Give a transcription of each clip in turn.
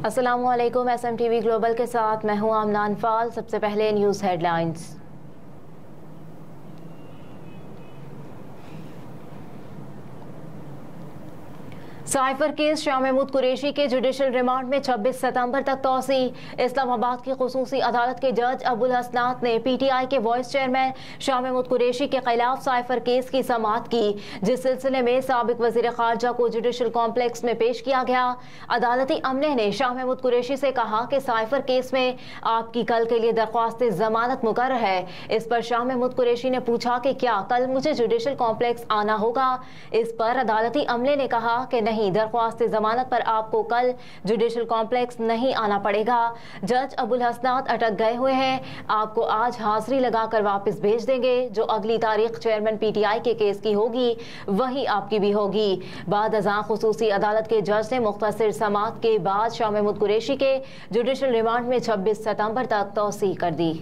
अस्सलामुअलैकुम। SMTV global के साथ मैं हूं आमना अनफाल। सबसे पहले news headlines. Cipher case Shah Mahmood Qureshi के जुडिशल रिमांड में 26 सितंबर तक तौसी। इस्लामाबाद की खुसूसी अदालत के जज अबुल हसनात ने PTI के वाइस चेयरमैन शाह महमूद कुरैशी के खिलाफ साइफर केस की समाअत की, जिस सिलसिले में साबिक वजीर खारजा को जुडिशल कॉम्प्लेक्स में पेश किया गया। अदालती अमले ने शाह महमूद कुरैशी से कहा कि साइफर केस में आपकी कल के लिए दरख्वास्त जमानत मुकर्रर है। इस पर शाह महमूद कुरैशी ने पूछा कि क्या कल मुझे जुडिशल कॉम्प्लेक्स आना होगा। इस पर अदालती अमले ने कहा कि नहीं, दरख्वास्त जमानत पर आपको कल जुडिशल कॉम्प्लेक्स नहीं आना पड़ेगा। जज अबुल हसनात अटक गए हुए हैं, आपको आज हाजिरी लगाकर वापस भेज देंगे। जो अगली तारीख चेयरमैन PTI के केस की होगी वही आपकी भी होगी। बाद अज़ां खुसूसी अदालत के जज ने मुख्तसर समाअत के बाद शाह महमूद कुरैशी के जुडिशल रिमांड में 26 सितंबर तक तौसी कर दी।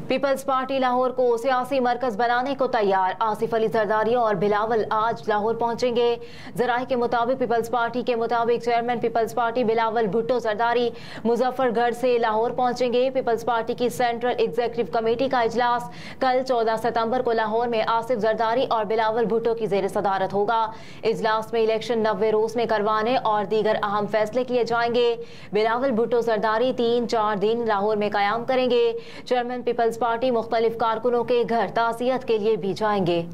पीपल्स पार्टी लाहौर को सियासी मरकज बनाने को तैयार। आसिफ अली जरदारी और बिलावल आज लाहौर पहुंचेंगे। जराए के मुताबिक पीपल्स पार्टी के मुताबिक chairman Peoples Party Bilawal Bhutto Zardari Muzaffargarh से लाहौर पहुंचेंगे। पीपल्स पार्टी की सेंट्रल एग्जीक्यूटिव कमेटी का इजलास कल 14 सितंबर को लाहौर में आसिफ जरदारी और बिलावल भुट्टो की जेर सदारत होगा। इजलास में इलेक्शन 90 रोज में करवाने और दीगर अहम फैसले किए जाएंगे। बिलावल भुट्टो जरदारी 3-4 दिन लाहौर में कयाम करेंगे। चेयरमैन पीपल्स पार्टी मुख्तलिफ कारकुनों के घर ताज़ियत के लिए भी जाएंगे।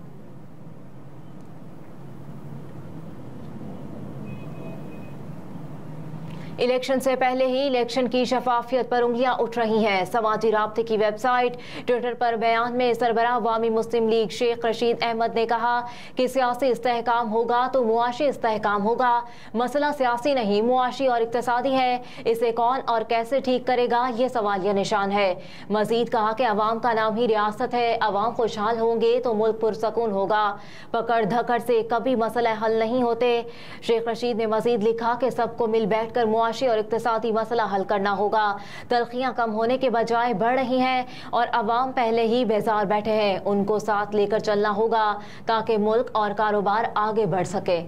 इलेक्शन से पहले ही इलेक्शन की शफाफियत पर उंगलियां उठ रही हैं। समाजी राब्ते की वेबसाइट ट्विटर पर बयान में सरबराह अवामी मुस्लिम लीग शेख रशीद अहमद ने कहा कि सियासी इस्तेहकाम होगा तो मुआशी इस्तेहकाम होगा। मसला सियासी नहीं, मुआशी और इक्तिसादी है। इसे कौन और कैसे ठीक करेगा, ये सवालिया निशान है। मजीद कहा कि अवाम का नाम ही रियासत है। अवाम खुशहाल होंगे तो मुल्क पुरसकून होगा। पकड़ धकड़ से कभी मसला हल नहीं होते। शेख रशीद ने मजीद लिखा कि सबको मिल बैठ कर मुआशी और इक्तिसादी मसला हल करना होगा। तलखियां कम होने के बजाय बढ़ रही हैं और अवाम पहले ही बेजार बैठे हैं। उनको साथ लेकर चलना होगा ताकि मुल्क और कारोबार आगे बढ़ सके।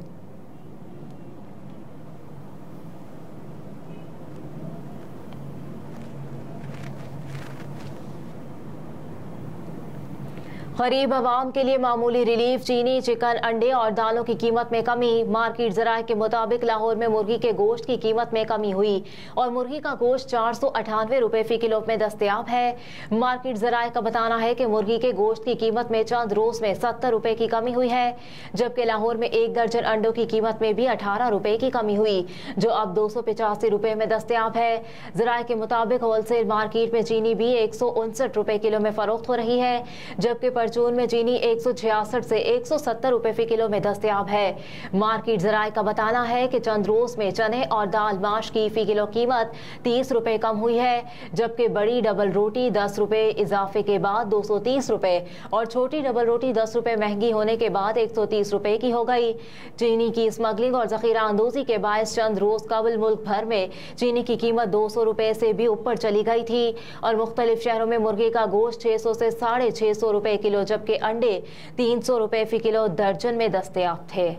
गरीब आवाम के लिए मामूली रिलीफ। चीनी, चिकन, अंडे और दालों की कीमत में कमी। मार्केट ज़राए के मुताबिक लाहौर में मुर्गी के गोश्त की कीमत में कमी हुई और मुर्गी का गोश्त 498 रुपये फ़ी किलो में दस्तयाब है। मार्केट ज़राए का बताना है कि मुर्गी के गोश्त की कीमत में चंद रोज़ में 70 रुपये की कमी हुई है, जबकि लाहौर में 1 दर्जन अंडों की कीमत में भी 18 रुपये की कमी हुई, जो अब 285 रुपये में दस्तयाब है। ज़राए के मुताबिक होलसेल मार्केट में चीनी भी 159 रुपये किलो में फरोख्त हो रही है, जबकि परचून में चीनी 166 से 170 रुपये फ़ी किलो में दस्तयाब है। मार्केट ज़राए का बताना है कि चंद रोज में चने और दाल माश की फ़ी किलो कीमत 30 रुपये कम हुई है, जबकि बड़ी डबल रोटी 10 रुपये इजाफे के बाद 230 रुपये और छोटी डबल रोटी 10 रुपये महंगी होने के बाद 130 रुपये की हो गई। चीनी की स्मगलिंग और जखीरा अंदोजी के बायस चंद रोज कबल मुल्क भर में चीनी की कीमत 200 रुपये से भी ऊपर चली गई थी और मुख्तलिफ शहरों में मुर्गे का गोश्त 600 से 650 रुपये किलो, जबकि अंडे 300 रुपये फ़ी किलो दर्जन में दस्तयाब थे।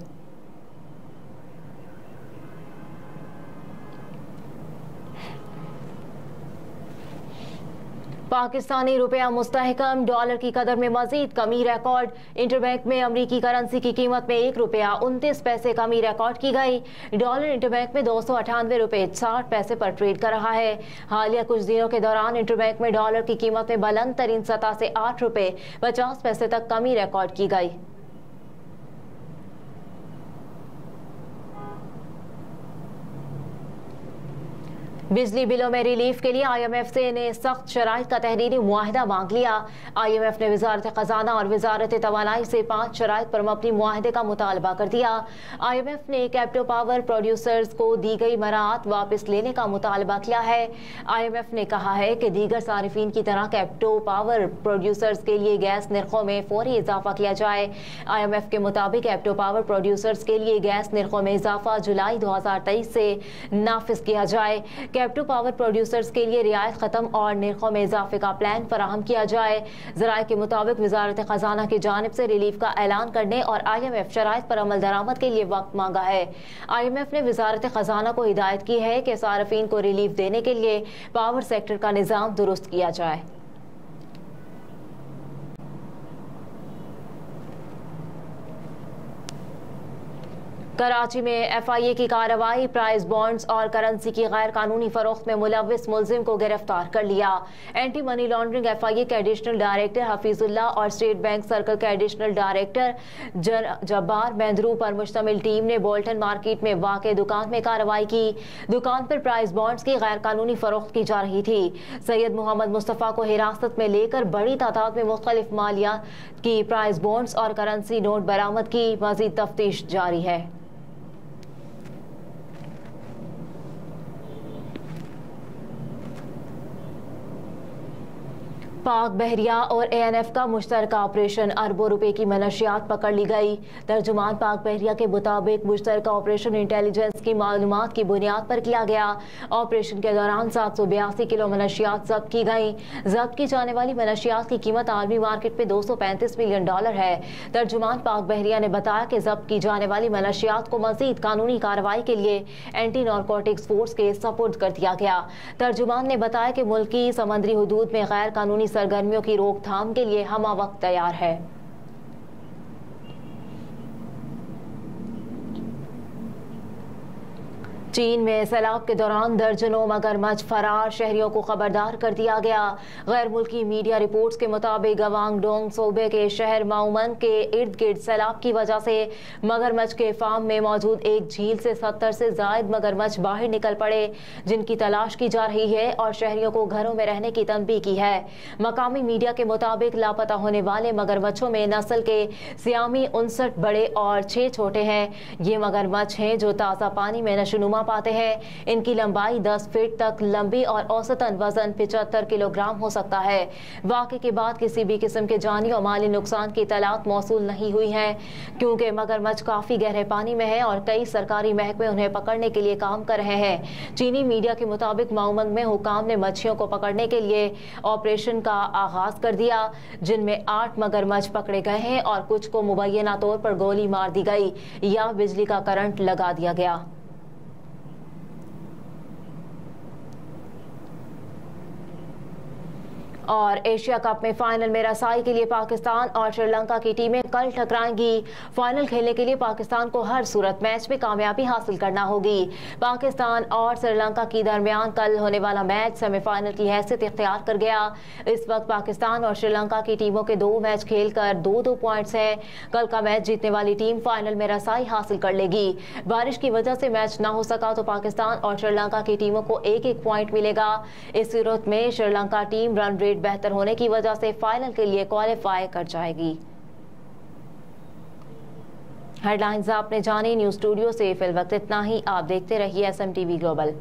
पाकिस्तानी रुपया मुस्तहकम। डॉलर की कदर में मजीद कमी रिकॉर्ड। इंटरबैंक में अमरीकी करेंसी की कीमत में 1 रुपया 29 पैसे कमी रिकॉर्ड की गई। डॉलर इंटरबैंक में 298 रुपये 60 पैसे पर ट्रेड कर रहा है। हालिया कुछ दिनों के दौरान इंटरबैंक में डॉलर की कीमत में बुलंद तरीन सतह से 8 रुपये 50 पैसे तक कमी रिकॉर्ड की गई। बिजली बिलों में रिलीफ के लिए IMF से ने सख्त शराइत का तहरीरी मुआहिदा मांग लिया। IMF ने वजारत खजाना और वजारत तवानाई से 5 शराइत पर मबनी मुआहिदे का मुतालबा कर दिया। IMF ने कैप्टो पावर प्रोड्यूसर्स को दी गई मराहत वापस लेने का मुतालबा किया है। IMF ने कहा है कि दीगर सारिफीन की तरह कैप्टो पावर प्रोड्यूसर्स के लिए गैस निर्खों में फौरी इजाफा किया जाए। IMF के मुताबिक कैप्टो पावर प्रोड्यूसर्स के लिए गैस निर्खों में इजाफा जुलाई 2023 से नाफिज किया जाए। कैप्टिव पावर प्रोड्यूसर्स के लिए रियायत खत्म और निर्खों में इजाफे का प्लान फराहम किया जाए। ज़राए के मुताबिक वजारत खजाना की जानिब से रिलीफ का ऐलान करने और IMF शराइत पर अमल दरामद के लिए वक्त मांगा है। IMF ने वजारत खजाना को हिदायत की है कि सार्फिन को रिलीफ देने के लिए पावर सेक्टर का निज़ाम दुरुस्त किया जाए। कराची में FIA की कार्रवाई, प्राइस बॉन्ड्स और करेंसी की गैर कानूनी फरोख्त में मुलव्विस मुलजिम को गिरफ्तार कर लिया। एंटी मनी लॉन्ड्रिंग FIA के एडिशनल डायरेक्टर हफीजुल्लाह और स्टेट बैंक सर्कल के एडिशनल डायरेक्टर जब्बार मेहंदरू पर मुश्तमिल टीम ने बोल्टन मार्केट में वाक़ दुकान में कार्रवाई की। दुकान पर प्राइस बॉन्ड्स की गैर कानूनी फरोख्त की जा रही थी। सैयद मोहम्मद मुस्तफ़ा को हिरासत में लेकर बड़ी तादाद में मुख्तलिफ मालियात की प्राइस बॉन्ड्स और करेंसी नोट बरामद की। मज़ीद तफ्तीश जारी है। पाक बहरिया और ANF का मुश्तरका ऑपरेशन, अरबों रुपए की मनशियात पकड़ ली गई। तर्जुमान पाक बहरिया के मुताबिक मुश्तरका ऑपरेशन इंटेलिजेंस की मालूमात की बुनियाद पर किया गया। ऑपरेशन के दौरान 782 किलो मनशियात जब्त की गई। जब्त की जाने वाली मनशियात की कीमत आलमी मार्केट में $235 मिलियन है। तर्जुमान पाक बहरिया ने बताया कि जब्त की जाने वाली मनशियात को मजीद कानूनी कार्रवाई के लिए एंटी नारकोटिक्स फोर्स के सपुर्द कर दिया गया। तर्जुमान ने बताया कि मुल्क की समंदरी हुदूद में गैर कानूनी सरगर्मियों की रोकथाम के लिए हम वक्त तैयार है। चीन में सैलाब के दौरान दर्जनों मगरमच्छ फरार, शहरियों को खबरदार कर दिया गया। गैर मुल्की मीडिया रिपोर्ट्स के मुताबिक गवांगडोंग सूबे के शहर माउमन के इर्द गिर्द सैलाब की वजह से मगरमच्छ के फार्म में मौजूद एक झील से 70 से जायद मगरमच्छ बाहर निकल पड़े, जिनकी तलाश की जा रही है और शहरियों को घरों में रहने की तनबीह की है। मकामी मीडिया के मुताबिक लापता होने वाले मगरमच्छों में नस्ल के सियामी 59 बड़े और 6 छोटे हैं। ये मगरमच्छ हैं जो ताज़ा पानी में नशोनुमा पाते हैं। इनकी लंबाई 10 फीट तक लंबी और औसतन वजन 75 किलोग्राम हो सकता है। वाक़े के बाद किसी भी किस्म के जानी और माली नुकसान की इत्तलात मौसूल नहीं हुई हैं, क्योंकि मगरमच्छ काफ़ी गहरे पानी में है और कई सरकारी महकमे उन्हें पकड़ने के लिए काम कर रहे हैं। चीनी मीडिया के मुताबिक माउमंग में हुकाम ने मच्छियों को पकड़ने के लिए ऑपरेशन का आगाज कर दिया, जिनमें 8 मगरमच्छ पकड़े गए हैं और कुछ को मुबैना तौर पर गोली मार दी गई या बिजली का करंट लगा दिया गया। और एशिया कप में फाइनल में रसाई के लिए पाकिस्तान और श्रीलंका की टीमें कल टकराएंगी। फाइनल खेलने के लिए पाकिस्तान को हर सूरत मैच में कामयाबी हासिल करना होगी। पाकिस्तान और श्रीलंका के दरमियान कल होने वाला मैच सेमीफाइनल की हैसियत इख्तियार कर गया। इस वक्त पाकिस्तान और श्रीलंका की टीमों के 2 मैच खेलकर 2-2 पॉइंट्स हैं। कल का मैच जीतने वाली टीम फाइनल में रसाई हासिल कर लेगी। बारिश की वजह से मैच न हो सका तो पाकिस्तान और श्रीलंका की टीमों को 1-1 पॉइंट मिलेगा। इस सूरत में श्रीलंका टीम रन रेट बेहतर होने की वजह से फाइनल के लिए क्वालिफाई कर जाएगी। हेडलाइंस आपने जानी। न्यूज स्टूडियो से फिल वक्त इतना ही। आप देखते रहिए SMTV ग्लोबल।